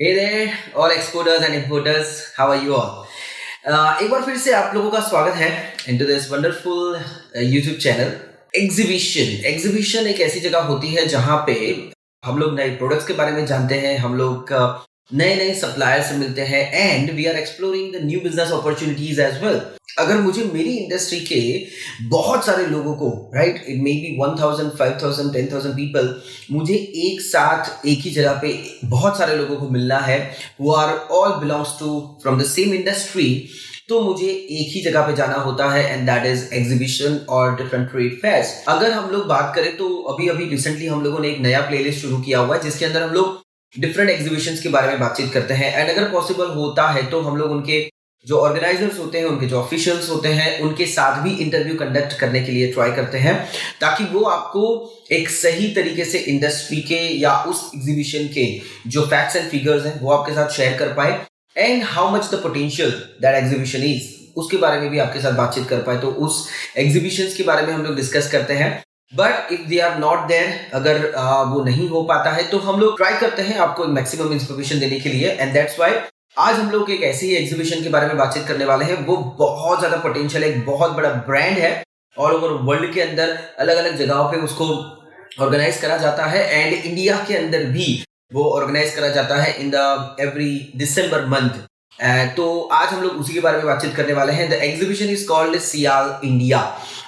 Hey there, all exporters and importers. How are you all? एक बार फिर से आप लोगों का स्वागत है into this wonderful YouTube channel. Exhibition एक ऐसी जगह होती है जहाँ पे हम लोग नए प्रोडक्ट्स के बारे में जानते हैं, हम लोग नए नए सप्लायर से मिलते हैं and we are exploring the new business opportunities as well. अगर मुझे मेरी इंडस्ट्री के बहुत सारे लोगों को, right, it may be 1000 5000 10000 people, मुझे एक साथ एक ही जगह पे बहुत सारे लोगों को मिलना है who are all belongs to from the same industry, तो मुझे एक ही जगह पे जाना होता है एंड दैट इज एग्जीबिशन और डिफरेंट ट्रेड फेयर्स। अगर हम लोग बात करें तो अभी अभी रिसेंटली हम लोगों ने एक नया प्लेलिस्ट शुरू किया हुआ है जिसके अंदर हम लोग डिफरेंट एग्जीबिशंस के बारे में बातचीत करते हैं एंड अगर पॉसिबल होता है तो हम लोग उनके जो ऑर्गेनाइजर्स होते हैं, उनके जो ऑफिशियल्स होते हैं, उनके साथ भी इंटरव्यू कंडक्ट करने के लिए ट्राई करते हैं ताकि वो आपको एक सही तरीके से इंडस्ट्री के या उस एग्जीबिशन के जो फैक्ट्स एंड फिगर्स हैं वो आपके साथ शेयर कर पाए and how much the potential that exhibition is उसके बारे में भी आपके साथ बातचीत कर पाए। तो उस एग्जीबिशंस के बारे में हम लोग डिस्कस करते हैं। But if they are not there, अगर वो नहीं हो पाता है तो हम लोग ट्राई करते हैं आपको मैक्सिमम इंफॉर्मेशन देने के लिए एंड दैट्स व्हाई आज हम लोग एक ऐसी एग्जीबिशन के बारे में बातचीत करने वाले हैं। वो बहुत ज्यादा पोटेंशियल है, एक बहुत बड़ा ब्रांड है, ऑल ओवर वर्ल्ड के अंदर अलग अलग जगहों पे उसको ऑर्गेनाइज करा जाता है एंड इंडिया के अंदर भी वो ऑर्गेनाइज करा जाता है in the every December month. तो आज हम लोग उसी के बारे में बातचीत करने वाले हैं। The exhibition is called SIAL India,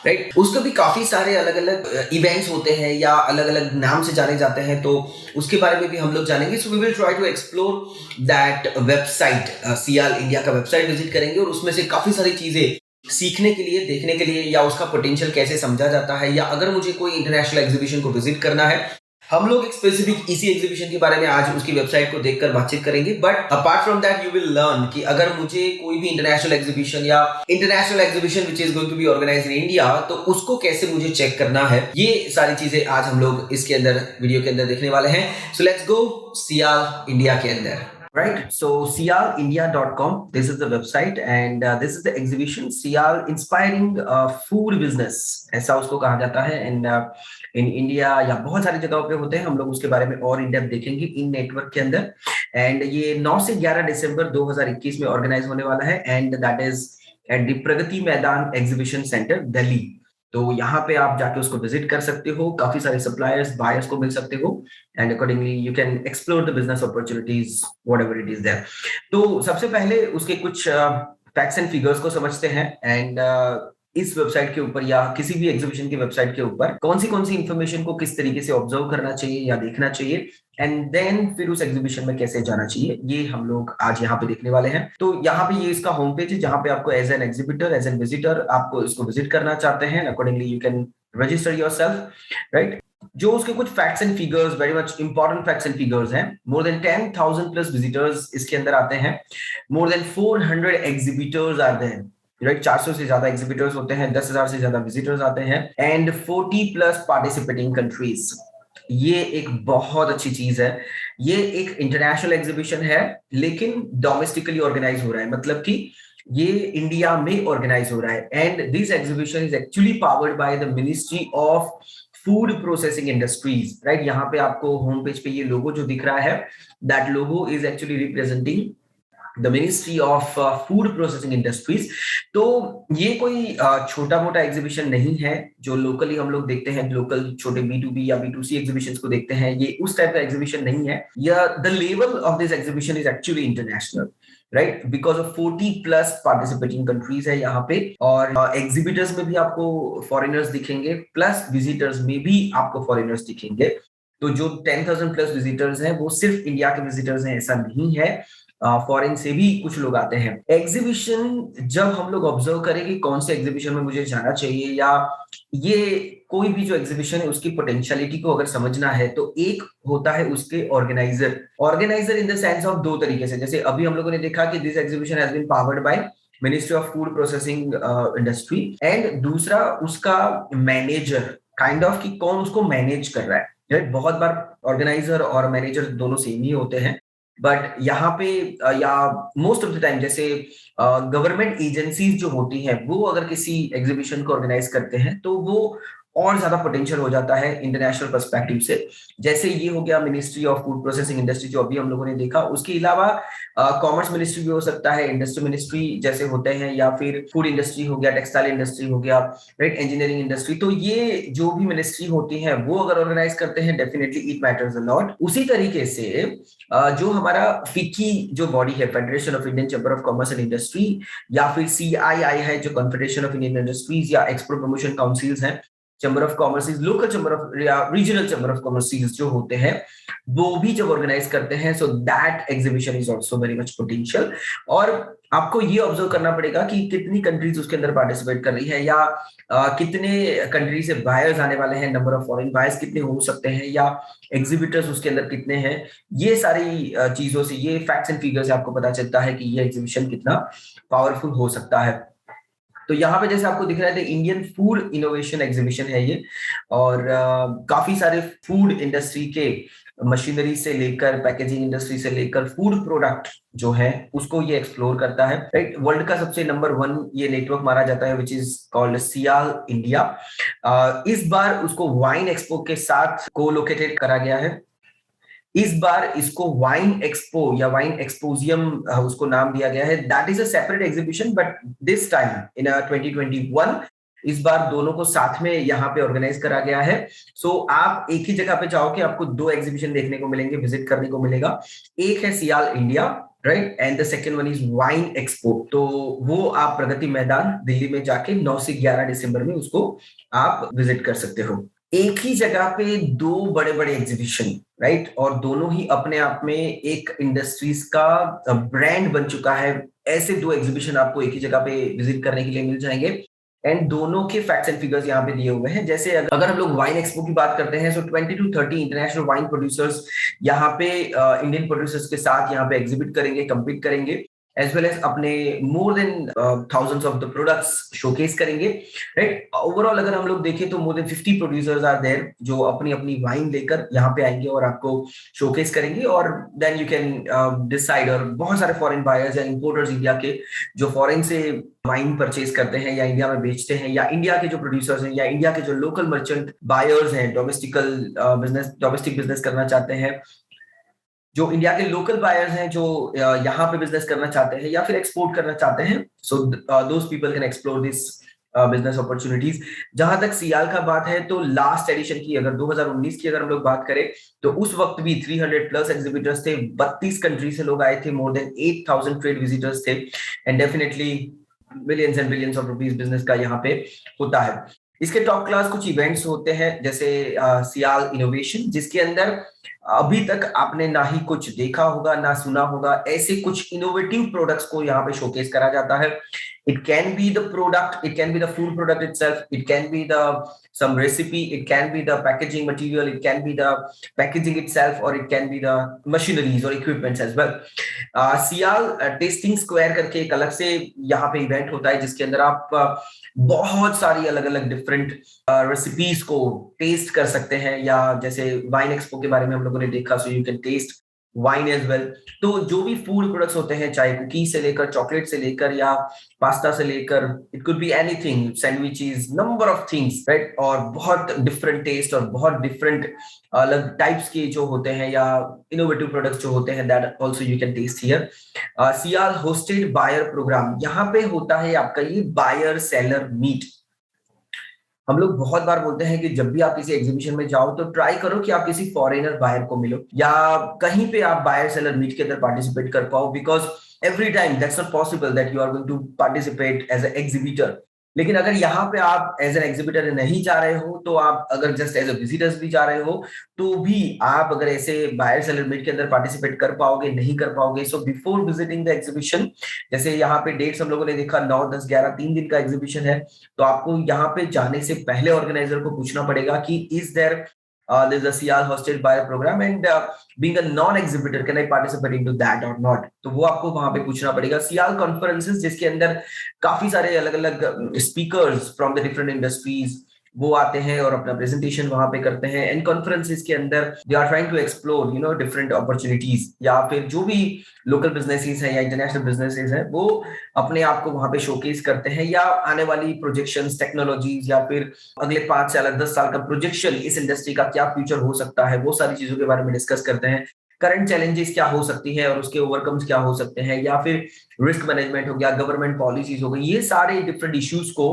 right. उसके भी काफी सारे अलग अलग इवेंट्स होते हैं या अलग अलग नाम से जाने जाते हैं, तो उसके बारे में भी हम लोग जानेंगे। So we will try to explore that website. SIAL India का वेबसाइट विजिट करेंगे और उसमें से काफी सारी चीजें सीखने के लिए, देखने के लिए, या उसका पोटेंशियल कैसे समझा जाता है, या अगर मुझे कोई इंटरनेशनल एग्जीबिशन को विजिट करना है, हम लोग एक स्पेसिफिक इसी एग्जीबिशन के बारे में आज उसकी वेबसाइट को देखकर बातचीत करेंगे। But apart from that you will learn कि अगर मुझे कोई भी इंटरनेशनल एग्जीबिशन या international exhibition which is going to be organised in India, तो उसको कैसे मुझे चेक करना है। ये सारी चीजें आज हम लोग इसके अंदर वीडियो के अंदर देखने वाले हैं। So let's go Siyal India के अंदर। Right, so sialindia.com, this is the website and this is the exhibition Sial Inspiring Food Business, ऐसा उसको कहा जाता है। एंड इन इंडिया या बहुत सारी जगहों पे होते हैं, हम लोग उसके बारे में और इन डेप्थ देखेंगे इन नेटवर्क के अंदर। एंड ये 9 से 11 दिसंबर 2021 में ऑर्गेनाइज होने वाला है and that is at the Pragati Maidan exhibition centre Delhi. तो यहाँ पे आप जाके उसको विजिट कर सकते हो, काफी सारे सप्लायर्स, बायर्स को मिल सकते हो and accordingly you can explore the business opportunities whatever it is there. तो सबसे पहले उसके कुछ फैक्ट्स एंड फिगर्स को समझते हैं एंड इस वेबसाइट के ऊपर या किसी भी एग्जीबिशन की वेबसाइट के ऊपर कौन सी इंफॉर्मेशन को किस तरीके से ऑब्जर्व करना चाहिए या देखना चाहिए एंड देन फिर उस एग्जीबिशन में कैसे जाना चाहिए, ये हम लोग आज यहाँ पे देखने वाले हैं। तो यहाँ पे ये इसका होम पेज है जहाँ पे आपको as an exhibitor, as an visitor आपको इसको विजिट करना चाहते हैं, accordingly you can register yourself, right. जो उसके कुछ facts and figures, very much important facts and figures हैं। मोर देन 10,000 प्लस विजिटर्स इसके अंदर आते हैं। More than 400 exhibitors are there, right. 400 से ज्यादा एग्जीबिटर्स होते हैं, 10,000 से ज्यादा विजिटर्स आते हैं एंड 40 प्लस पार्टिसिपेटिंग कंट्रीज। ये एक बहुत अच्छी चीज है। ये एक इंटरनेशनल एग्जीबिशन है लेकिन डोमेस्टिकली ऑर्गेनाइज हो रहा है, मतलब कि ये इंडिया में ऑर्गेनाइज हो रहा है and this exhibition is actually powered by the ministry of food processing industries, right. यहाँ पे आपको होम पेज पे ये लोगो जो दिख रहा है, that logo is actually representing the ministry of food processing industries. तो ये कोई छोटा मोटा एग्जीबिशन नहीं है जो लोकली हम लोग देखते हैं, लोकल छोटे B2B या B2C एग्जीबिशंस को देखते हैं। ये उस टाइप का एग्जीबिशन नहीं है। The level of this exhibition is actually international, right, because of 40 plus participating countries है यहाँ पे और एग्जीबिटर्स में भी आपको फॉरेनर्स दिखेंगे, प्लस विजिटर्स में भी आपको फॉरेनर्स दिखेंगे। तो जो 10,000 प्लस विजिटर्स हैं वो सिर्फ इंडिया के विजिटर्स हैं ऐसा नहीं है, फॉरेन से भी कुछ लोग आते हैं। एग्जीबिशन जब हम लोग ऑब्जर्व करेंगे कौन से एग्जीबिशन में मुझे जाना चाहिए या ये कोई भी जो एग्जीबिशन है उसकी पोटेंशियलिटी को अगर समझना है, तो एक होता है उसके organiser in the sense of दो तरीके से। जैसे अभी हम लोगों ने देखा कि this exhibition has been powered by ministry of food processing industry and दूसरा उसका मैनेजर, काइंड ऑफ कि कौन उसको मैनेज कर रहा है, राइट। बहुत बार ऑर्गेनाइजर और मैनेजर दोनों सेम ही होते हैं, बट यहाँ पे या मोस्ट ऑफ द टाइम जैसे गवर्नमेंट एजेंसीज जो होती हैं वो अगर किसी एग्जीबिशन को ऑर्गेनाइज करते हैं तो वो और ज्यादा पोटेंशियल हो जाता है इंटरनेशनल पर्सपेक्टिव से। जैसे ये हो गया ministry of food processing industry जो अभी हम लोगों ने देखा, उसके अलावा कॉमर्स मिनिस्ट्री भी हो सकता है, इंडस्ट्री मिनिस्ट्री जैसे होते हैं, या फिर फूड इंडस्ट्री हो गया, टेक्सटाइल इंडस्ट्री हो गया, राइट, इंजीनियरिंग इंडस्ट्री। तो ये जो भी मिनिस्ट्री होती है वो अगर ऑर्गेनाइज करते हैं, definitely it matters a lot. उसी तरीके से जो हमारा फिकी जो बॉडी है, federation of Indian chamber of commerce and industry, या फिर CII है जो कॉन्फेडरेशन ऑफ इंडियन इंडस्ट्रीज, या एक्सपोर्ट प्रमोशन काउंसिल्स हैं, chamber of commerce, local chamber of या रीजनल चैम्बर ऑफ कॉमर्स जो होते हैं, वो भी जब ऑर्गेनाइज करते हैं, so that exhibition is also very much potential. और आपको ये ऑब्जर्व करना पड़ेगा कि कितनी कंट्रीज उसके अंदर पार्टिसिपेट कर रही है, या कितने कंट्री से बायर्स आने वाले हैं, नंबर ऑफ फॉरेन बायर्स कितने हो सकते हैं, या एग्जीबिटर्स उसके अंदर कितने हैं। ये सारी चीजों से, ये फैक्ट्स एंड फिगर्स से आपको पता चलता है कि ये एग्जीबिशन कितना पावरफुल हो सकता है। तो यहाँ पे जैसे आपको दिख रहा है, इंडियन फूड इनोवेशन एग्जीबिशन है ये, और काफी सारे फूड इंडस्ट्री के मशीनरी से लेकर, पैकेजिंग इंडस्ट्री से लेकर, फूड प्रोडक्ट जो है उसको ये एक्सप्लोर करता है, राइट। वर्ल्ड का सबसे नंबर 1 ये नेटवर्क माना जाता है, which is called SIAL India. इस बार उसको वाइन एक्सपो के साथ को लोकेटेड करा गया है। इस बार इसको वाइन एक्सपो या वाइन एक्सपोजियम उसको नाम दिया गया है। That is a separate exhibition, but this time in 2021 इस बार दोनों को साथ में यहाँ पे ऑर्गेनाइज करा गया है। सो आप एक ही जगह पे जाओगे, आपको 2 एग्जीबिशन देखने को मिलेंगे, विजिट करने को मिलेगा। एक है SIAL India, right, and the second one is wine expo. तो वो आप प्रगति मैदान दिल्ली में जाके 9 से 11 दिसंबर में उसको आप विजिट कर सकते हो। एक ही जगह पे 2 बड़े बड़े एग्जीबिशन, राइट, और दोनों ही अपने आप में एक इंडस्ट्रीज का ब्रांड बन चुका है। ऐसे 2 एग्जीबिशन आपको एक ही जगह पे विजिट करने के लिए मिल जाएंगे, एंड दोनों के फैक्ट्स एंड फिगर्स यहाँ पे दिए हुए हैं। जैसे अगर हम लोग वाइन एक्सपो की बात करते हैं, सो 20 to 30 इंटरनेशनल वाइन प्रोड्यूसर्स यहाँ पे इंडियन प्रोड्यूसर्स के साथ यहाँ पे एग्जिबिट करेंगे, compete करेंगे, एज वेल एज अपने more than thousands of the products showcase करेंगे, राइट। ओवरऑल अगर हम लोग देखें तो more than 50 producers are there जो अपनी अपनी वाइन लेकर यहाँ पे आएंगे और आपको शोकेस करेंगे, और देन यू कैन डिसाइड। और बहुत सारे फॉरेन बायर्स या इंपोर्टर्स इंडिया के जो फॉरेन से वाइन परचेज करते हैं या इंडिया में बेचते हैं, या इंडिया के जो प्रोड्यूसर्स हैं, या इंडिया के जो लोकल मर्चेंट बायर्स हैं, डोमेस्टिक बिजनेस करना चाहते हैं, जो इंडिया के लोकल बायर्स हैं जो यहाँ पे बिजनेस करना चाहते हैं या फिर एक्सपोर्ट करना चाहते हैं, so those people can explore this business opportunities. जहां तक सियाल का बात है, तो लास्ट एडिशन की अगर 2019 की अगर हम लोग बात करें, तो उस वक्त भी 300 प्लस एग्जीबिटर्स थे, 32 कंट्री से लोग आए थे, मोर देन 8,000 ट्रेड विजिटर्स थे, and definitely billions and billions of rupees business का यहाँ पे होता है। इसके टॉप क्लास कुछ इवेंट्स होते हैं, जैसे सियाल इनोवेशन, जिसके अंदर अभी तक आपने ना ही कुछ देखा होगा ना सुना होगा, ऐसे कुछ इनोवेटिव प्रोडक्ट्स को यहाँ पे शोकेस करा जाता है। It can be the product, it can be the food product itself, it can be the some recipe, it can be the packaging material, it can be the packaging itself, or it can be the machineries or equipments as well. SIAL tasting square करके एक अलग से यहाँ पे event होता है, जिसके अंदर आप बहुत सारी अलग अलग डिफरेंट रेसिपीज को टेस्ट कर सकते हैं, या जैसे वाइन एक्सपो के बारे में हम लोगों ने देखा, so you can taste wine as well. तो जो भी फूड प्रोडक्ट्स होते हैं, चाहे कुकीज से लेकर, चॉकलेट से लेकर, या पास्ता से लेकर, it could be anything, sandwiches, number of things, right, और बहुत डिफरेंट टेस्ट और बहुत डिफरेंट अलग टाइप्स के जो होते हैं या इनोवेटिव प्रोडक्ट्स जो होते हैं, that also you can taste here. SIAL hosted buyer programme, यहाँ पे होता है आपका ये बायर सेलर मीट। हम लोग बहुत बार बोलते हैं कि जब भी आप किसी एग्जीबिशन में जाओ तो ट्राई करो कि आप किसी फॉरेनर बायर को मिलो, या कहीं पे आप बायर सेलर मीट के अंदर पार्टिसिपेट कर पाओ, because every time that's not possible that you are going to participate as an exhibitor. लेकिन अगर यहाँ पे आप एज एन एग्जीबिटर नहीं जा रहे हो, तो आप अगर जस्ट एज ए विजिटर्स भी जा रहे हो, तो भी आप अगर ऐसे बायर सेलर मीट के अंदर पार्टिसिपेट कर पाओगे, नहीं कर पाओगे। So before visiting the exhibition, जैसे यहाँ पे डेट्स हम लोगों ने देखा 9, 10, 11 3 दिन का एग्जीबिशन है, तो आपको यहाँ पे जाने से पहले ऑर्गेनाइजर को पूछना पड़ेगा कि is there there's a Sial hosted buyer program, and being a non-exhibitor, can I participate into that or not? तो वो आपको वहां पे पूछना पड़ेगा। सियाल कॉन्फ्रेंसेस, जिसके अंदर काफी सारे अलग अलग speakers from the different industries, वो आते हैं और अपना प्रेजेंटेशन वहां पे करते हैं। एंड कॉन्फ्रेंसेस के अंदर they are trying to explore different opportunities, या फिर जो भी लोकल बिजनेसेस हैं या इंटरनेशनल बिजनेसेस हैं वो अपने आप को वहां पे शोकेस करते हैं, या आने वाली प्रोजेक्शंस, टेक्नोलॉजीज, या फिर अगले 5 साल 10 साल का प्रोजेक्शन, इस इंडस्ट्री का क्या फ्यूचर हो सकता है, वो सारी चीजों के बारे में डिस्कस करते हैं। करंट चैलेंजेस क्या हो सकती है और उसके ओवरकम्स क्या हो सकते हैं, या फिर रिस्क मैनेजमेंट हो गया, गवर्नमेंट पॉलिसीज हो गई, ये सारे डिफरेंट इश्यूज को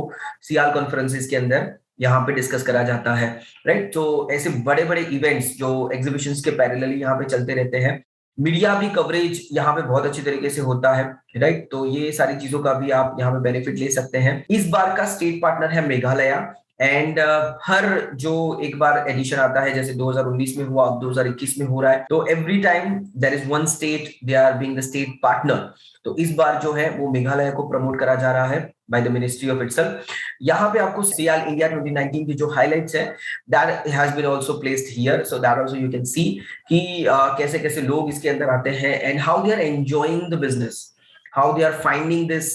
सियाल कॉन्फ्रेंसेस के अंदर यहाँ पे डिस्कस करा जाता है। राइट, तो ऐसे बड़े बड़े इवेंट्स जो एग्जीबिशंस के पैरेलली यहाँ पे चलते रहते हैं, मीडिया भी कवरेज यहाँ पे बहुत अच्छी तरीके से होता है। राइट, तो ये सारी चीजों का भी आप यहाँ पे बेनिफिट ले सकते हैं। इस बार का स्टेट पार्टनर है मेघालय। एंड हर जो एक बार एडिशन आता है, जैसे 2019 में हुआ, अब 2021 में हो रहा है, तो every time there is one state they are being the state partner. तो इस बार जो है वो मेघालय को प्रमोट करा जा रहा है by the ministry of itself. यहाँ पे आपको सियाल इंडिया 2019 की जो हाइलाइट्स है that has been also placed here, so that also you can see कि कैसे कैसे लोग इसके अंदर आते हैं and how they are enjoying the business, how they are finding this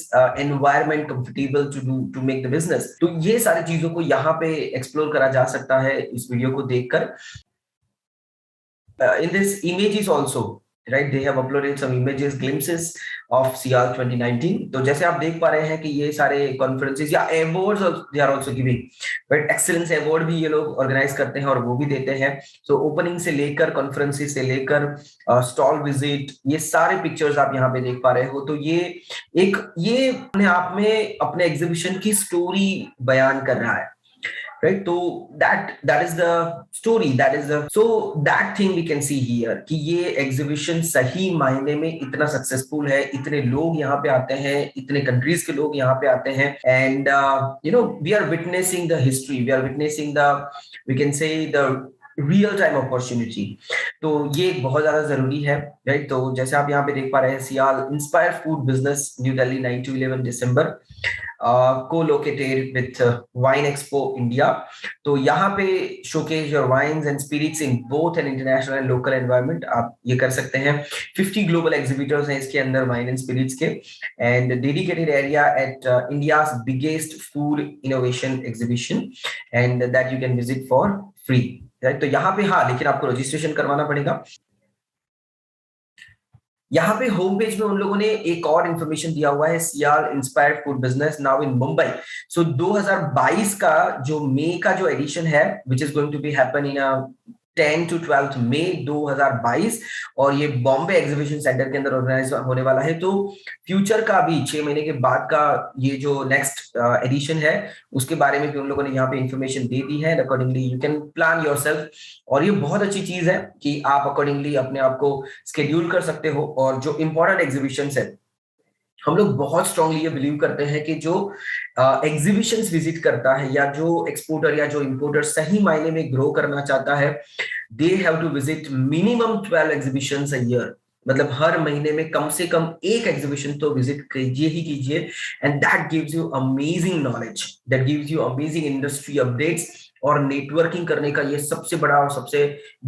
environment comfortable to make the business। तो ये सारी चीजों को यहाँ पे एक्सप्लोर करा जा सकता है इस वीडियो को देखकर। in this images also, right, they have uploaded some images, glimpses of CR 2019। तो जैसे आप देख पा रहे हैं कि ये सारे कॉन्फ्रेंसेस या awards they are also giving, but excellence award भी ये लोग ऑर्गेनाइज करते हैं और वो भी देते हैं। सो ओपनिंग से लेकर, कॉन्फ्रेंसेस से लेकर, स्टॉल विजिट, ये सारे पिक्चर्स आप यहाँ पे देख पा रहे हो। तो ये अपने आप में अपने एग्जीबिशन की स्टोरी बयान कर रहा है। right, so that is the story, that is the, so that thing we can see here कि ये एग्जीबिशन सही मायने में इतना सक्सेसफुल है, इतने लोग यहाँ पे आते हैं, इतने कंट्रीज के लोग यहाँ पे आते हैं, and we are witnessing the history, we are witnessing the, we can say the real time opportunity. तो ये बहुत ज्यादा जरूरी है। राइट, तो जैसे आप यहाँ पे देख पा रहे हैं, SIAL inspire food business New Delhi 9 to 11 December, co-located with Wine Expo India। तो यहाँ पे showcase your wines and spirits in both an international and local environment, आप ये कर सकते हैं। 50 global exhibitors हैं इसके अंदर wine and spirits के, and dedicated area at India's biggest food innovation exhibition, and that you can visit for free। right? तो यहाँ पे हाँ, लेकिन आपको रजिस्ट्रेशन करवाना पड़ेगा। यहाँ पे होम पेज में उन लोगों ने एक और इन्फॉर्मेशन दिया हुआ है, SIAL inspired food business now in Mumbai. So 2022 का जो मई का जो एडिशन है, which is going to be happen in 10 to 12 May 2022, और ये बॉम्बे एग्जीबिशन सेंटर के अंदर ऑर्गेनाइज होने वाला है। तो फ्यूचर का भी 6 महीने के बाद का ये जो नेक्स्ट एडिशन है, उसके बारे में भी उन लोगों ने यहाँ पे इंफॉर्मेशन दे दी है। Accordingly you can plan yourself, और ये बहुत अच्छी चीज है कि आप अकॉर्डिंगली अपने आप को स्केड्यूल कर सकते हो। और जो इंपॉर्टेंट एग्जीबिशन है, हम लोग बहुत स्ट्रांगली ये बिलीव करते हैं कि जो एग्जीबिशंस विजिट करता है, या जो एक्सपोर्टर या जो इंपोर्टर सही मायने में ग्रो करना चाहता है, they have to visit minimum 12 exhibitions a year. मतलब हर महीने में कम से कम एक एग्जीबिशन तो विजिट कीजिए ही कीजिए, and that gives you amazing knowledge, that gives you amazing industry updates. और नेटवर्किंग करने का ये सबसे बड़ा और सबसे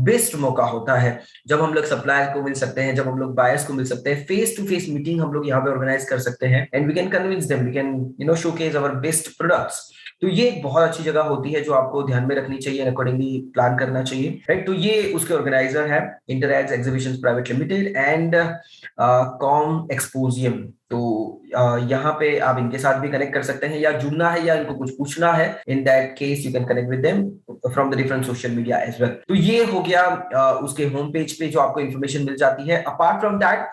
बेस्ट मौका होता है, जब हम लोग सप्लायर को मिल सकते हैं, जब हम लोग बायर्स को मिल सकते हैं, फेस टू फेस मीटिंग हम लोग यहाँ पे ऑर्गेनाइज कर सकते हैं, and we can convince them, we can showcase our best products. तो ये एक बहुत अच्छी जगह होती है जो आपको ध्यान में रखनी चाहिए, अकॉर्डिंगली प्लान करना चाहिए। राइट, तो ये उसके ऑर्गेनाइजर है Interads exhibitions private limited and Comexposium. तो यहाँ पे आप इनके साथ भी कनेक्ट कर सकते हैं, या जुड़ना है या इनको कुछ पूछना है, in that case you can connect with them from the different social media as well. तो ये हो गया उसके होम पेज पे जो आपको इंफॉर्मेशन मिल जाती है। Apart from that,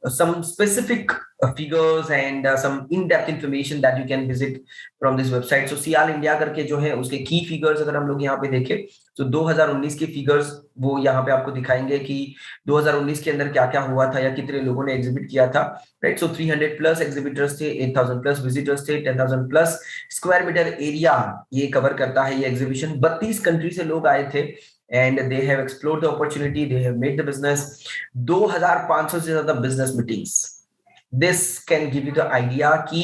some specific figures and some in-depth information that you can visit from this website। So SIAL India करके जो है उसके की फिगर्स अगर हम लोग यहाँ पे देखें, तो 2019 के फिगर्स वो यहाँ पे आपको दिखाएंगे कि 2019 के अंदर क्या क्या हुआ था या कितने लोगों ने एग्जिबिट किया था। राइट, सो 300 प्लस एग्जिबिटर्स थे, 8000 प्लस विजिटर्स थे, 10,000 प्लस स्क्वायर मीटर एरिया ये कवर करता है ये एग्जीबिशन। 32 कंट्री से लोग आए थे, and they have explored the opportunity, they have made the business। 2500 से ज्यादा business meetings. This can give you the idea कि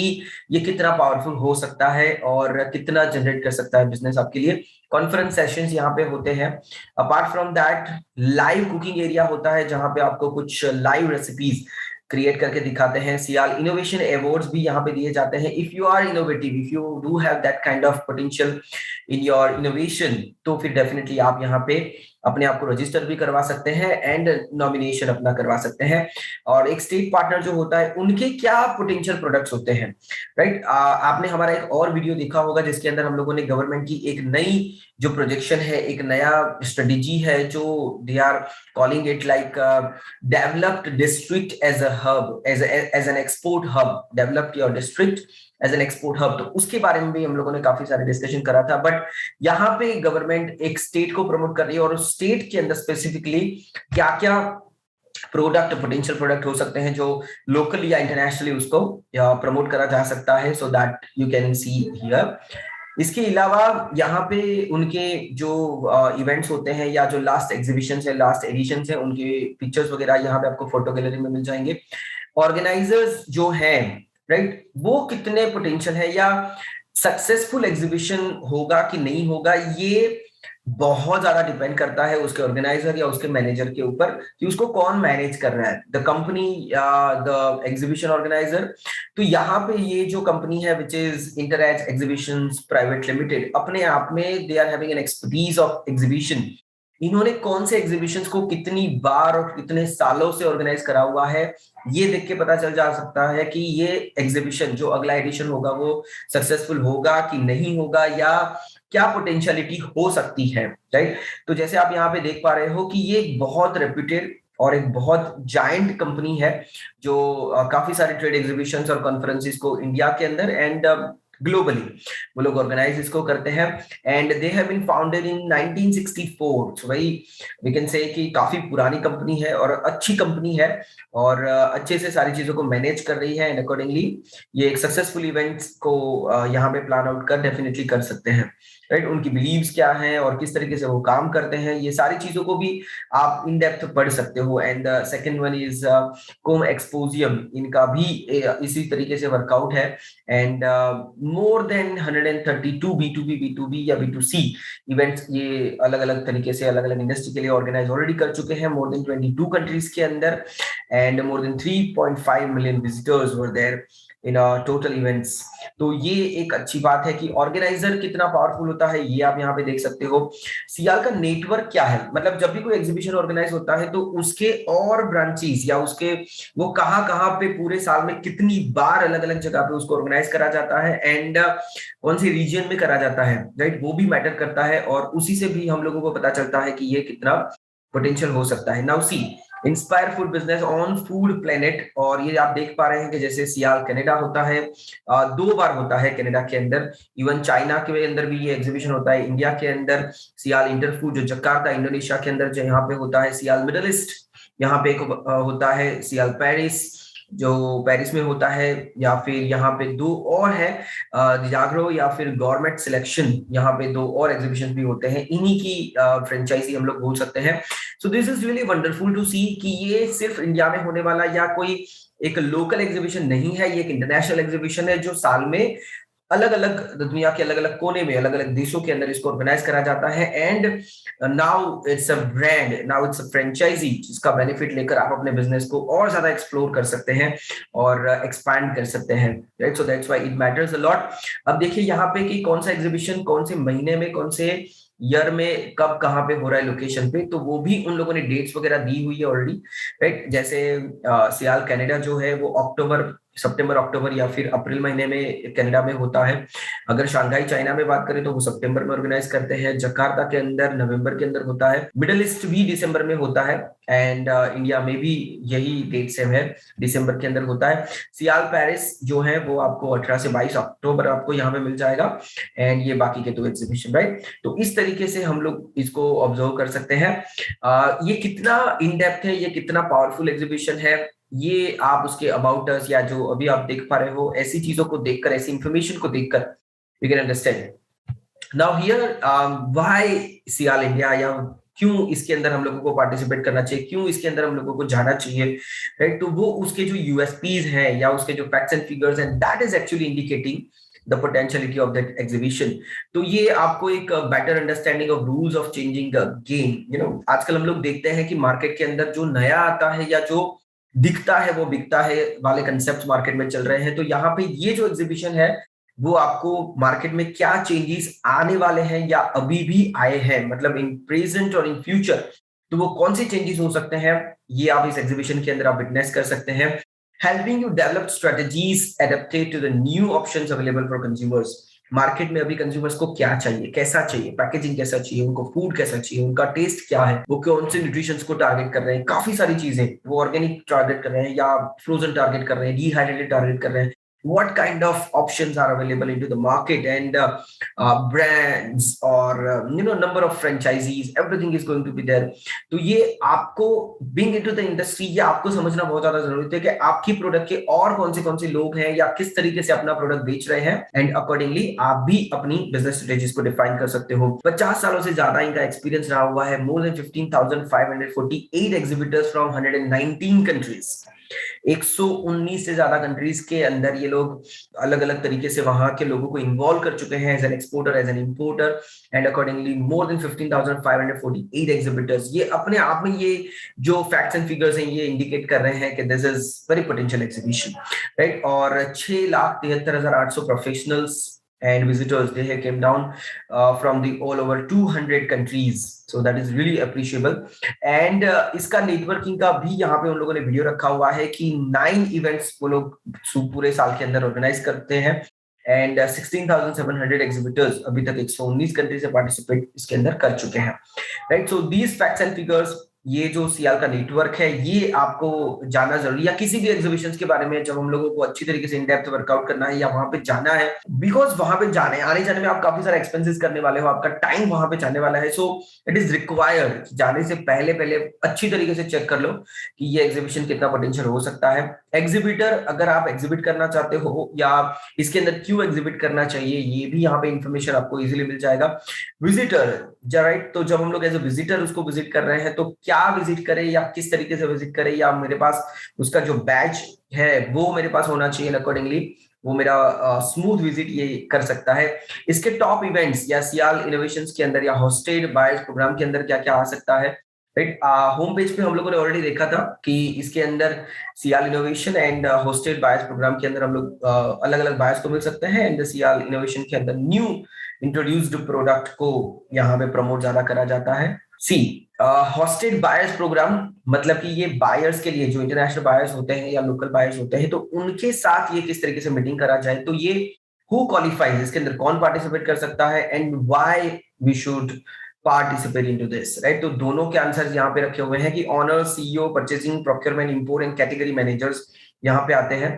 ये कितना पावरफुल हो सकता है और कितना जनरेट कर सकता है बिजनेस आपके लिए। कॉन्फ्रेंस सेशंस यहाँ पे होते हैं। Apart from that, live cooking area होता है, जहां पे आपको कुछ लाइव रेसिपीज क्रिएट करके दिखाते हैं। सियाल इनोवेशन अवार्ड्स भी यहाँ पे दिए जाते हैं। If you are innovative, if you do have that kind of potential in your innovation, तो फिर डेफिनेटली आप यहाँ पे अपने आप को रजिस्टर भी करवा सकते हैं एंड नॉमिनेशन अपना करवा सकते हैं। और एक स्टेट पार्टनर जो होता है, उनके क्या पोटेंशियल प्रोडक्ट्स होते हैं, राइट। आपने हमारा एक और वीडियो देखा होगा जिसके अंदर हम लोगों ने गवर्नमेंट की एक नई जो प्रोजेक्शन है, एक नया स्ट्रेटेजी है, जो they are calling it like developed district as a hub, as an export hub, developed your district as an export hub. तो उसके बारे में भी हम लोगों ने काफी सारे डिस्कशन करा था। बट यहाँ पे गवर्नमेंट एक स्टेट को प्रमोट कर रही है और उस स्टेट के अंदर स्पेसिफिकली क्या क्या प्रोडक्ट, पोटेंशियल प्रोडक्ट हो सकते हैं जो लोकली या इंटरनेशनली उसको प्रमोट करा जा सकता है, so that you can see here. इसके अलावा यहाँ पे उनके जो इवेंट्स होते हैं या जो लास्ट एग्जीबिशन है, लास्ट एडिशन है, उनके पिक्चर्स वगैरह यहाँ पे आपको फोटो गैलरी में मिल जाएंगे। ऑर्गेनाइजर्स जो हैं, राइट, वो कितने पोटेंशियल है या सक्सेसफुल एग्जीबिशन होगा कि नहीं होगा, ये बहुत ज्यादा डिपेंड करता है उसके ऑर्गेनाइजर या उसके मैनेजर के ऊपर कि उसको कौन मैनेज कर रहा है, द कंपनी या द एग्जीबिशन ऑर्गेनाइजर। तो यहाँ पे ये जो कंपनी है which is Interads exhibitions private limited, अपने आप में they are having an expertise of exhibition. इन्होंने कौन से एग्जीबिशंस को कितनी बार और कितने सालों से ऑर्गेनाइज करा हुआ है, ये देख के पता चल जा सकता है कि ये एग्जीबिशन जो अगला एडिशन होगा वो सक्सेसफुल होगा कि नहीं होगा, या क्या पोटेंशियलिटी हो सकती है, राइट। तो जैसे आप यहाँ पे देख पा रहे हो कि ये एक बहुत रेप्यूटेड और एक बहुत जायंट कंपनी है जो काफी सारे ट्रेड एग्जीबिशंस और कॉन्फ्रेंसेस को इंडिया के अंदर एंड ग्लोबली वो लोग ऑर्गेनाइज इसको करते हैं। And they have been founded in 1964, so भाई वी कैन से कि काफी पुरानी कंपनी है और अच्छी कंपनी है और अच्छे से सारी चीजों को मैनेज कर रही है एंड अकॉर्डिंगली ये एक सक्सेसफुल इवेंट्स को यहाँ पे प्लान आउट कर डेफिनेटली कर सकते हैं, राइट। उनकी बिलीव्स क्या हैं और किस तरीके से वो काम करते हैं, ये सारी चीजों को भी आप इन डेप्थ पढ़ सकते हो। एंड सेकंड वन इज कोम एक्सपोजियम, इनका भी इसी तरीके से वर्कआउट है। एंड मोर देन 132 B2B या B2C इवेंट्स ये अलग अलग तरीके से अलग अलग इंडस्ट्री के लिए ऑर्गेनाइज ऑलरेडी कर चुके हैं मोर देन 22 कंट्रीज के अंदर। And more than 3.5 million visitors were there in total events. तो ये एक अच्छी बात है कि ऑर्गेनाइजर कितना पावरफुल होता है, ये आप यहाँ पे देख सकते हो। सियाल का नेटवर्क क्या है, मतलब जब भी कोई एग्जीबिशन ऑर्गेनाइज होता है तो उसके और ब्रांचेस या उसके वो कहाँ कहाँ पे पूरे साल में कितनी बार अलग अलग जगह पे उसको ऑर्गेनाइज करा जाता है एंड कौन सी रीजन में करा जाता है, राइट, वो भी मैटर करता है। और उसी से भी हम लोगों को पता चलता है कि ये कितना पोटेंशियल हो सकता है। Now see inspire food business on food planet, और ये आप देख पा रहे हैं कि जैसे सियाल कनाडा होता है, 2 बार होता है कनाडा के अंदर, इवन चाइना के अंदर भी ये एग्जीबिशन होता है, इंडिया के अंदर सियाल इंटरफूड जो जकार्ता इंडोनेशिया के अंदर जो यहाँ पे होता है, सियाल मिडल ईस्ट यहाँ पे एक होता है, सियाल पेरिस जो पेरिस में होता है, या फिर यहाँ पे 2 और है जागरो या फिर गवर्नमेंट सिलेक्शन, यहाँ पे 2 और एग्जीबिशन भी होते हैं, इन्हीं की फ्रेंचाइजी हम लोग बोल सकते हैं। So this is really wonderful to see कि ये सिर्फ इंडिया में होने वाला या कोई एक लोकल एग्जीबिशन नहीं है, ये एक इंटरनेशनल एग्जीबिशन है जो साल में अलग अलग दुनिया के अलग अलग कोने में अलग अलग देशों के अंदर इसको ऑर्गेनाइज करा जाता है। And now it's a brand, now it's a franchise जिसका बेनिफिट लेकर आप अपने बिजनेस को और ज्यादा एक्सप्लोर कर सकते हैं और एक्सपैंड कर सकते हैं, right. So that's why it matters a lot. अब देखिए यहाँ पे कि कौन सा एग्जीबिशन कौन से महीने में कौन से ईयर में कब कहाँ पे हो रहा है लोकेशन पे, तो वो भी उन लोगों ने डेट्स वगैरह दी हुई है ऑलरेडी, राइट। जैसे सियाल कनाडा जो है वो सितंबर अक्टूबर या फिर अप्रैल महीने में कनाडा में होता है। अगर शंघाई चाइना में बात करें तो वो सितंबर में ऑर्गेनाइज करते हैं, जकार्ता के अंदर नवंबर के अंदर होता है, मिडिल ईस्ट भी दिसंबर में होता है एंड इंडिया में भी यही डेट सेम है, दिसंबर के अंदर होता है। सियाल पेरिस जो है वो आपको 18 से 22 अक्टूबर आपको यहाँ पे मिल जाएगा एंड ये बाकी के 2 एग्जीबिशन, राइट। तो इस तरीके से हम लोग इसको ऑब्जर्व कर सकते हैं। ये कितना इन डेप्थ है, ये कितना पावरफुल एग्जीबिशन है, ये आप उसके अबाउट अस या जो अभी आप देख पा रहे हो, ऐसी चीजों को देखकर, ऐसी इंफॉर्मेशन को देखकर we can understand. Now here why SIAL India, या क्यों इसके अंदर हम लोगों को पार्टिसिपेट करना चाहिए, क्यों इसके अंदर हम लोगों को जाना चाहिए, राइट। तो वो उसके जो यूएसपीज हैं या उसके जो फैक्ट्स एंड फिगर्स हैं, that is actually indicating the potentiality of that exhibition. तो ये आपको एक better understanding of rules of changing the game, आजकल हम लोग देखते हैं कि मार्केट के अंदर जो नया आता है या जो दिखता है वो बिकता है वाले कंसेप्ट मार्केट में चल रहे हैं। तो यहाँ पे ये जो एग्जीबिशन है वो आपको मार्केट में क्या चेंजेस आने वाले हैं या अभी भी आए हैं, मतलब इन प्रेजेंट और इन फ्यूचर, तो वो कौन से चेंजेस हो सकते हैं, ये आप इस एग्जीबिशन के अंदर आप विटनेस कर सकते हैं। Helping you develop strategies adapted to the new options available for consumers. Market में अभी कंज्यूमर्स को क्या चाहिए, कैसा चाहिए, पैकेजिंग कैसा चाहिए, उनको फूड कैसा चाहिए, उनका टेस्ट क्या है, वो कौन से न्यूट्रिशंस को टारगेट कर रहे हैं, काफी सारी चीजें, वो ऑर्गेनिक टारगेट कर रहे हैं या फ्रोजन टारगेट कर रहे हैं, डिहाइड्रेटेड टारगेट कर रहे हैं, what kind of options are available into the market, and brands or number of franchisees, everything is going to be there. तो ये आपको being into the industry, ये आपको समझना बहुत ज्यादा जरूरी है कि आपकी प्रोडक्ट के और कौन से लोग हैं या किस तरीके से अपना प्रोडक्ट बेच रहे हैं, एंड अकॉर्डिंगली आप भी अपनी बिजनेस स्ट्रेटेजीज को डिफाइन कर सकते हो। 50 सालों से ज्यादा इनका एक्सपीरियंस रहा हुआ है। मोर देन 15,548 एग्जीबिटर्स फ्रॉम 119 कंट्रीज। 119 से ज्यादा कंट्रीज के अंदर ये लोग अलग अलग तरीके से वहां के लोगों को इन्वॉल्व कर चुके हैं as an exporter, as an importer, and accordingly more than 15,548 exhibitors. ये अपने आप में ये जो फैक्ट्स एंड फिगर्स हैं ये इंडिकेट कर रहे हैं कि this is very potential exhibition, right. और 6,73,800 professionals and visitors, they have came down from the all over 200 countries, so that is really appreciable. And इसका नेटवर्किंग का भी यहाँ पे उन लोगों ने वीडियो रखा हुआ है कि 9 इवेंट्स वो लोग पूरे साल के अंदर ऑर्गेनाइज करते हैं, एंड 16,700 एग्जीबिटर्स अभी तक 119 कंट्री से पार्टिसिपेट इसके अंदर कर चुके हैं, right. So these facts and figures, ये जो सियाल का नेटवर्क है ये आपको जानना जरूरी, या किसी भी एग्जीबिशंस के बारे में जब हम लोगों को अच्छी तरीके से इन डेप्थ वर्कआउट करना है या वहां पे जाना है, बिकॉज वहां पे जाने आने जाने में आप काफी सारा एक्सपेंसेस करने वाले हो, आपका टाइम वहां पे जाने वाला है। सो इट इज रिक्वायर्ड जाने से पहले पहले अच्छी तरीके से चेक कर लो कि ये एग्जीबिशन कितना पोटेंशियल हो सकता है। एग्जीबिटर, अगर आप एग्जिबिट करना चाहते हो या इसके अंदर क्यों एग्जिबिट करना चाहिए, ये भी यहाँ पे इंफॉर्मेशन आपको इजीली मिल जाएगा। विजिटर, राइट, तो जब हम लोग एज ए विजिटर उसको विजिट कर रहे हैं तो क्या विजिट करें या किस तरीके से विजिट करें, या मेरे पास उसका जो बैच है वो मेरे पास होना चाहिए, अकॉर्डिंगली वो मेरा स्मूथ विजिट ये कर सकता है। इसके टॉप इवेंट्स या सियाल इनोवेशंस के अंदर या होस्टेड बायर्स प्रोग्राम के अंदर क्या क्या आ सकता है, राइट। होम पेज पे हम लोगों ने ऑलरेडी देखा था कि इसके अंदर SIAL innovation and hosted buyers programme के अंदर हम लोग अलग अलग बायर्स को मिल सकते हैं, एंड सियाल इनोवेशन के अंदर न्यू इंट्रोड्यूस्ड प्रोडक्ट को यहाँ पे प्रमोट ज्यादा करा जाता है। सी हॉस्टेड बायर्स प्रोग्राम, मतलब कि ये बायर्स के लिए जो इंटरनेशनल बायर्स होते हैं या लोकल बायर्स होते हैं तो उनके साथ ये किस तरीके से मीटिंग करा जाए, तो ये हु क्वालिफाइज, इसके अंदर कौन पार्टिसिपेट कर सकता है, and why we should participate into this, right. तो दोनों के आंसर यहाँ पे रखे हुए हैं कि owner, CEO, purchasing, procurement, import and category managers यहाँ पे आते हैं,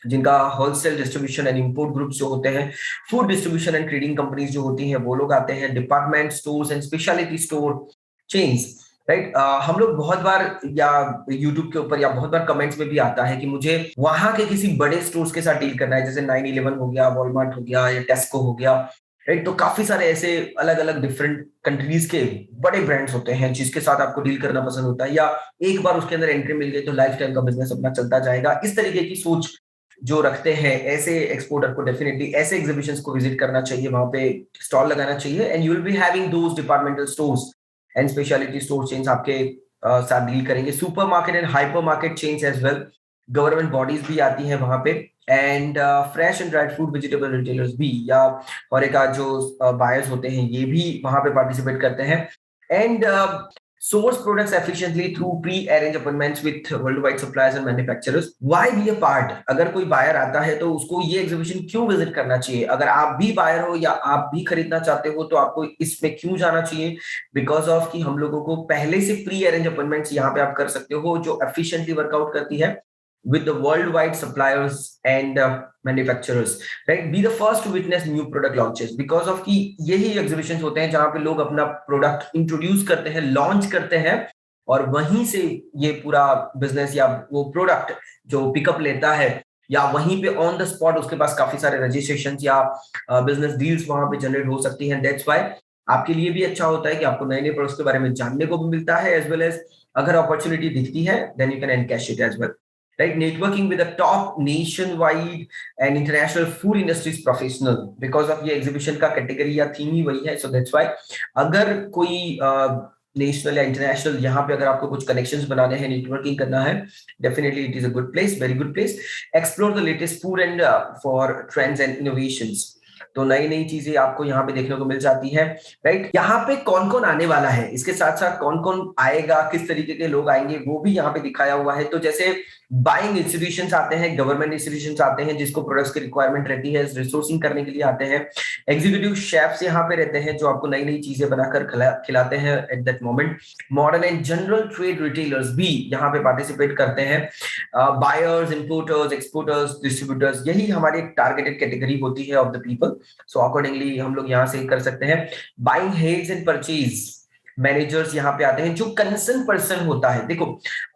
जिनका wholesale distribution and import group जो होते हैं, food distribution and trading companies जो होती हैं वो लोग आते हैं, department stores and speciality store chains, right. हम लोग बहुत बार या यूट्यूब के ऊपर या बहुत बार कमेंट्स में भी आता है कि मुझे वहां के किसी बड़े स्टोर्स के साथ डील करना है, जैसे 911 हो गया, वॉलमार्ट हो गया या टेस्को हो गया, राइट। तो काफी सारे ऐसे अलग अलग डिफरेंट कंट्रीज के बड़े ब्रांड्स होते हैं जिसके साथ आपको डील करना पसंद होता है, या एक बार उसके अंदर एंट्री मिल गई तो लाइफ टाइम का बिजनेस अपना चलता जाएगा। इस तरीके की सोच जो रखते हैं ऐसे एक्सपोर्टर को डेफिनेटली ऐसे एग्जीबिशंस को विजिट करना चाहिए, वहां पे स्टॉल लगाना चाहिए, and you will be having those departmental stores and speciality store chains आपके साथ डील करेंगे। Supermarket and hyper market chains as well, government bodies भी आती हैं वहां पे, एंड fresh and dried fruit vegetable retailers भी, या होरेका जो बायर्स होते हैं ये भी वहां पे पार्टिसिपेट करते हैं, and source products efficiently through pre-arranged appointments with worldwide suppliers and manufacturers. Why be a part? अगर कोई बायर आता है तो उसको ये एग्जीबिशन क्यों विजिट करना चाहिए? अगर आप भी बायर हो या आप भी खरीदना चाहते हो तो आपको इसमें क्यों जाना चाहिए? बिकॉज ऑफ कि हम लोगों को पहले से प्री अरेंज अपॉइंटमेंट्स यहाँ पे आप कर सकते हो जो एफिशिएंटली वर्कआउट करती है with the worldwide suppliers and manufacturers, right? Be the first to witness new product launches because of कि यही exhibitions होते हैं जहां पे लोग अपना प्रोडक्ट इंट्रोड्यूस करते हैं, लॉन्च करते हैं, और वहीं से ये पूरा बिजनेस या वो प्रोडक्ट जो पिकअप लेता है या वहीं पे ऑन द स्पॉट उसके पास काफी सारे रजिस्ट्रेशन या बिजनेस डील्स वहां पे जनरेट हो सकती हैं। दैट्स व्हाई आपके लिए भी अच्छा होता है कि आपको नए नए प्रोडक्ट्स के बारे में जानने को भी मिलता है, एज वेल एज अगर अपॉर्चुनिटी दिखती है then you can encash it as well, right? Networking with the top nationwide and international food industries professional, because of ये exhibition का category या theme ही वही है, so that's why अगर कोई नेशनल या इंटरनेशनल, यहाँ पे अगर आपको कुछ कनेक्शंस बनाने हैं, नेटवर्किंग करना है, definitely it is a good place, very good place. Explore the latest food and for trends and innovations. तो नई नई चीजें आपको यहाँ पे देखने को मिल जाती है, राइट। यहाँ पे कौन कौन आने वाला है, इसके साथ साथ कौन कौन आएगा, किस तरीके के लोग आएंगे, वो भी यहाँ पे दिखाया हुआ है। तो जैसे बाइंग इंस्टीट्यूशंस आते हैं, गवर्नमेंट इंस्टीट्यूशंस आते हैं जिसको प्रोडक्ट्स की रिक्वायरमेंट रहती है, रिसोर्सिंग करने के लिए आते हैं। एग्जीक्यूटिव शेफ्स यहाँ पे रहते हैं जो आपको नई नई चीजें बनाकर खिलाते हैं at that moment. Modern and general trade retailers भी यहाँ पे पार्टिसिपेट करते हैं। बायर्स, इंपोर्टर्स, एक्सपोर्टर्स, डिस्ट्रीब्यूटर्स, यही हमारी टारगेटेड कैटेगरी होती है of the people. So accordingly हम लोग यहाँ से कर सकते हैं। Buying heads and purchase managers यहाँ पे आते हैं, जो कंसर्न पर्सन होता है। देखो,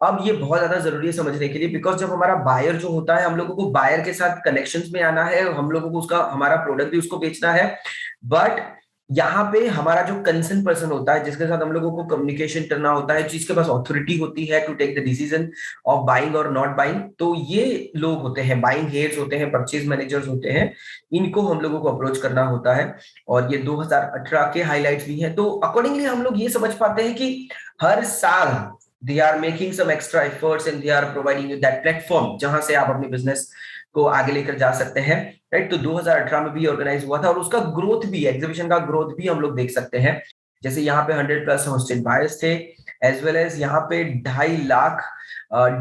अब ये बहुत ज्यादा जरूरी है समझने के लिए, बिकॉज जब हमारा बायर जो होता है, हम लोगों को बायर के साथ कनेक्शंस में आना है, हम लोगों को उसका हमारा प्रोडक्ट भी उसको बेचना है। बट यहाँ पे हमारा जो कंसर्न पर्सन होता है, जिसके साथ हम लोगों को कम्युनिकेशन करना होता है, जिसके पास ऑथोरिटी होती है to take the decision of buying or not buying, तो ये लोग होते हैं, बाइंग हेड्स होते हैं, परचेज मैनेजर्स होते हैं। इनको हम लोगों को अप्रोच करना होता है। और ये 2018 के हाईलाइट्स भी हैं। तो अकॉर्डिंगली हम लोग ये समझ पाते हैं कि हर साल they are making some extra efforts and they are providing you that platform जहां से आप अपने बिजनेस को आगे लेकर जा सकते हैं, राइट। तो 2018 में भी ऑर्गेनाइज हुआ था और उसका ग्रोथ भी, एग्जीबिशन का ग्रोथ भी हम लोग देख सकते हैं। जैसे यहाँ पे 100+ होस्टेड बायर्स थे, एज वेल एज यहाँ पे 2.5 लाख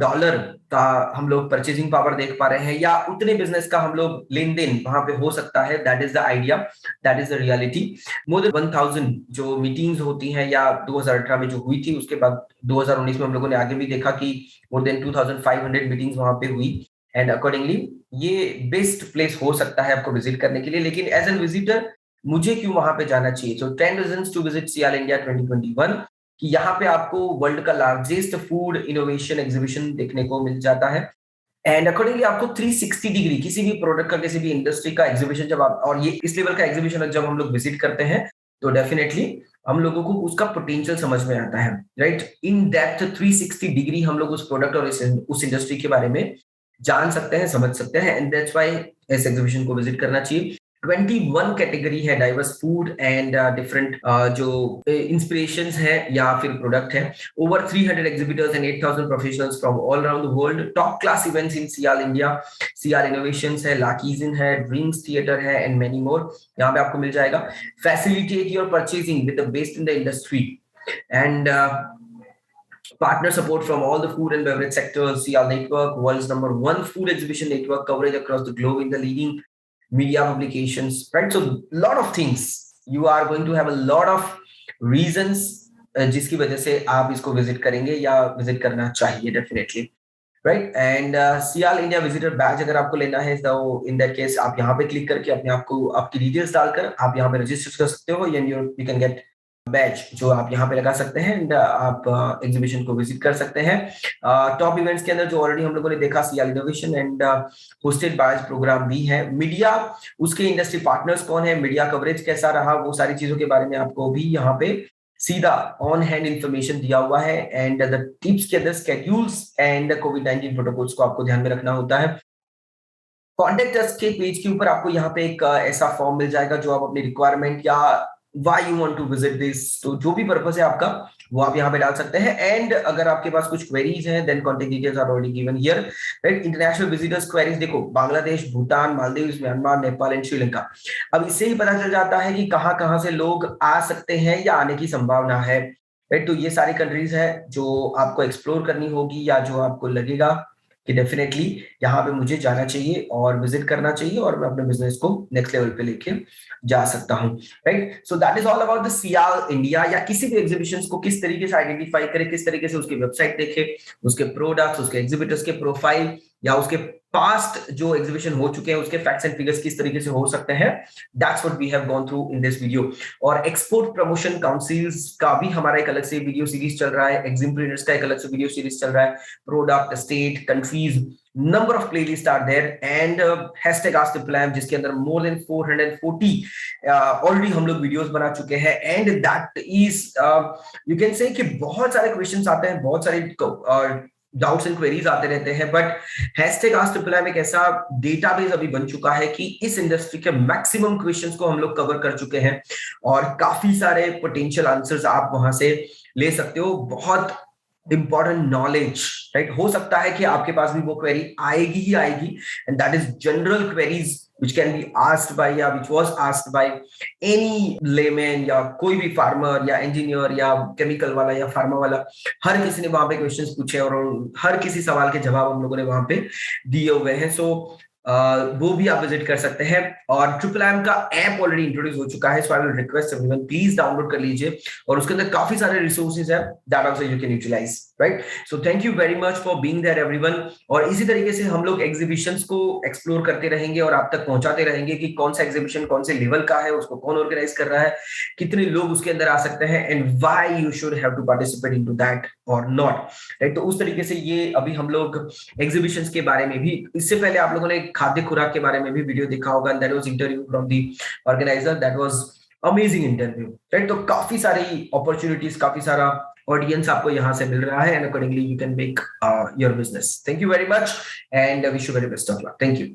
डॉलर का हम लोग परचेजिंग पावर देख पा रहे हैं, या उतने बिजनेस का हम लोग लेन देन वहां पे हो सकता है। That is the idea, that is the reality. More than 1000 जो मीटिंग्स होती हैं, या 2018 में जो हुई थी, उसके बाद 2019 में हम लोगों ने आगे भी देखा कि मोर देन 2500 मीटिंग्स वहां पे हुई। एंड अकॉर्डिंगली ये बेस्ट प्लेस हो सकता है आपको विजिट करने के लिए। लेकिन एज एन विजिटर मुझे क्यों वहां पे जाना चाहिए? तो 10 reasons to visit SIAL India 2021, कि यहाँ पे आपको वर्ल्ड का लार्जेस्ट फूड इनोवेशन एग्जीबिशन देखने को मिल जाता है। एंड अकॉर्डिंगली आपको 360 डिग्री किसी भी प्रोडक्ट का, किसी भी इंडस्ट्री का एग्जीबिशन जब आप, और ये इस लेवल का एग्जीबिशन जब हम लोग विजिट करते हैं, तो डेफिनेटली हम लोगों को उसका पोटेंशियल समझ में आता है, राइट। इन डेप्थ 360 डिग्री हम लोग उस प्रोडक्ट और उस इंडस्ट्री के बारे में जान सकते हैं, समझ सकते हैं। एंड दैट्स व्हाई इस एग्जीबिशन को विजिट करना चाहिए। 21 कैटेगरी है, डाइवर्स फूड एंड डिफरेंट जो इंस्पिरेशंस है या फिर प्रोडक्ट है। Over 300 exhibitors and 8000 professionals from all around the world. Top class events in SIAL India, SIAL innovations है, लाकीजन है, ड्रीम्स थिएटर है एंड मेनी मोर यहाँ पे आपको मिल जाएगा। Facilitate your purchasing with the best in the industry and partner support from all the food and beverage sectors. CR Network, world's #1 food exhibition network, coverage across the globe in the leading media publications, right? So lot of things, you are going to have a lot of reasons जिसकी वजह से आप इसको visit करेंगे या visit करना चाहिए definitely, right. And SIAL India visitor badge अगर आपको लेना है, तो इन दैट केस आप यहाँ पे क्लिक करके अपने आप को, आपकी डिटेल्स डालकर आप यहाँ पे रजिस्टर कर सकते हो, and you can get batch जो आप यहाँ पे लगा सकते हैं। एंड आप एग्जीबिशन को विजिट कर सकते हैं। टॉप इवेंट्स के अंदर जो ऑलरेडी हम लोगों ने देखा, SIAL innovation and hosted buyers programme भी है। मीडिया, उसके इंडस्ट्री पार्टनर्स कौन है, मीडिया कवरेज कैसा रहा, वो सारी चीजों के बारे में आपको भी यहाँ पे सीधा ऑन हैंड इंफॉर्मेशन दिया हुआ है। एंड द टिप्स के अंदर स्केड्यूल्स एंड कोविड-19 प्रोटोकॉल्स को आपको ध्यान में रखना होता है। कॉन्टेक्ट अस के पेज के ऊपर आपको यहाँ पे एक ऐसा फॉर्म मिल जाएगा जो आप अपनी रिक्वायरमेंट या why you want to visit this, तो जो भी पर्पस है आपका वो आप यहाँ पे डाल सकते हैं। एंड अगर आपके पास कुछ क्वेरीज हैं, then contact details are already given here, right. International visitors queries देखो, बांग्लादेश, भूटान, मालदीव्स, म्यांमार, नेपाल एंड श्रीलंका। अब इससे ही पता चल जाता है कि कहाँ कहाँ से लोग आ सकते हैं या आने की संभावना है, राइट। तो ये सारी कंट्रीज है जो आपको एक्सप्लोर करनी होगी, या जो आपको लगेगा कि डेफिनेटली यहाँ पे मुझे जाना चाहिए और विजिट करना चाहिए और मैं अपने बिजनेस को नेक्स्ट लेवल पे लेके जा सकता हूँ, right. So that is all about the SIAL India. या किसी भी एग्जीबिशंस को किस तरीके से आइडेंटिफाई करें, किस तरीके से उसकी वेबसाइट देखें, उसके प्रोडक्ट्स, उसके एग्जीबिटर्स के प्रोफाइल, या उसके पास्ट जो एग्जीबिशन हो चुके हैं उसके फैक्ट्स एंड फिगर्स किस तरीके से हो सकते हैं, that's what we have gone through in this video. और एक्सपोर्ट प्रमोशन काउंसिल्स का भी हमारा एक अलग से वीडियो सीरीज चल रहा है, एग्जिम्प्लिनर्स का एक अलग से वीडियो सीरीज चल रहा है, product, state, countries, number of playlists are there, and hashtag ask the plan जिसके अंदर more than 440 ऑलरेडी हम लोग वीडियोस बना चुके हैं। And that is you can say कि बहुत सारे क्वेश्चंस आते हैं, बहुत सारे डाउट्स एंड क्वेरीज आते रहते हैं, but hashtag ask triple I एक ऐसा डेटाबेस अभी बन चुका है कि इस इंडस्ट्री के मैक्सिमम क्वेश्चंस को हम लोग कवर कर चुके हैं और काफी सारे पोटेंशियल आंसर्स आप वहां से ले सकते हो। बहुत इंपॉर्टेंट नॉलेज, राइट? हो सकता है कि आपके पास भी वो क्वेरी आएगी ही आएगी, and that is general queries which can be asked by या which was asked by any layman या कोई भी फार्मर या इंजीनियर या केमिकल वाला या फार्मा वाला। हर किसी ने वहां पे क्वेश्चंस पूछे और हर किसी सवाल के जवाब हम लोगों ने वहां पे दिए हुए हैं। सो वो भी आप विजिट कर सकते हैं। और ट्रिपल आईएम का ऐप ऑलरेडी इंट्रोड्यूस हो चुका है, so I will request everyone please download कर लीजिए, और उसके अंदर काफी सारे रिसोर्सेज है that also you can utilise, right? So thank you very much for being there everyone. और इसी तरीके से हम लोग एग्जीबिशंस को एक्सप्लोर करते रहेंगे और आप तक पहुंचाते रहेंगे कि कौन सा एग्जीबिशन कौन से लेवल का है, उसको कौन ऑर्गेनाइज कर रहा है, कितने लोग उसके अंदर आ सकते हैं, and why you should have to participate into that or not, right? तो उस तरीके से ये अभी हम लोग एग्जीबिशंस के बारे में भी, इससे पहले आप लोगों ने खाद्य खुराक के बारे में भी वीडियो देखा होगा, that was interview from the organiser, that was amazing interview, right? तो काफी सारी अपॉर्चुनिटीज, काफी सारा ऑडियंस आपको यहाँ से मिल रहा है, and accordingly you can make your business. Thank you very much and wish you very best of luck. Thank you.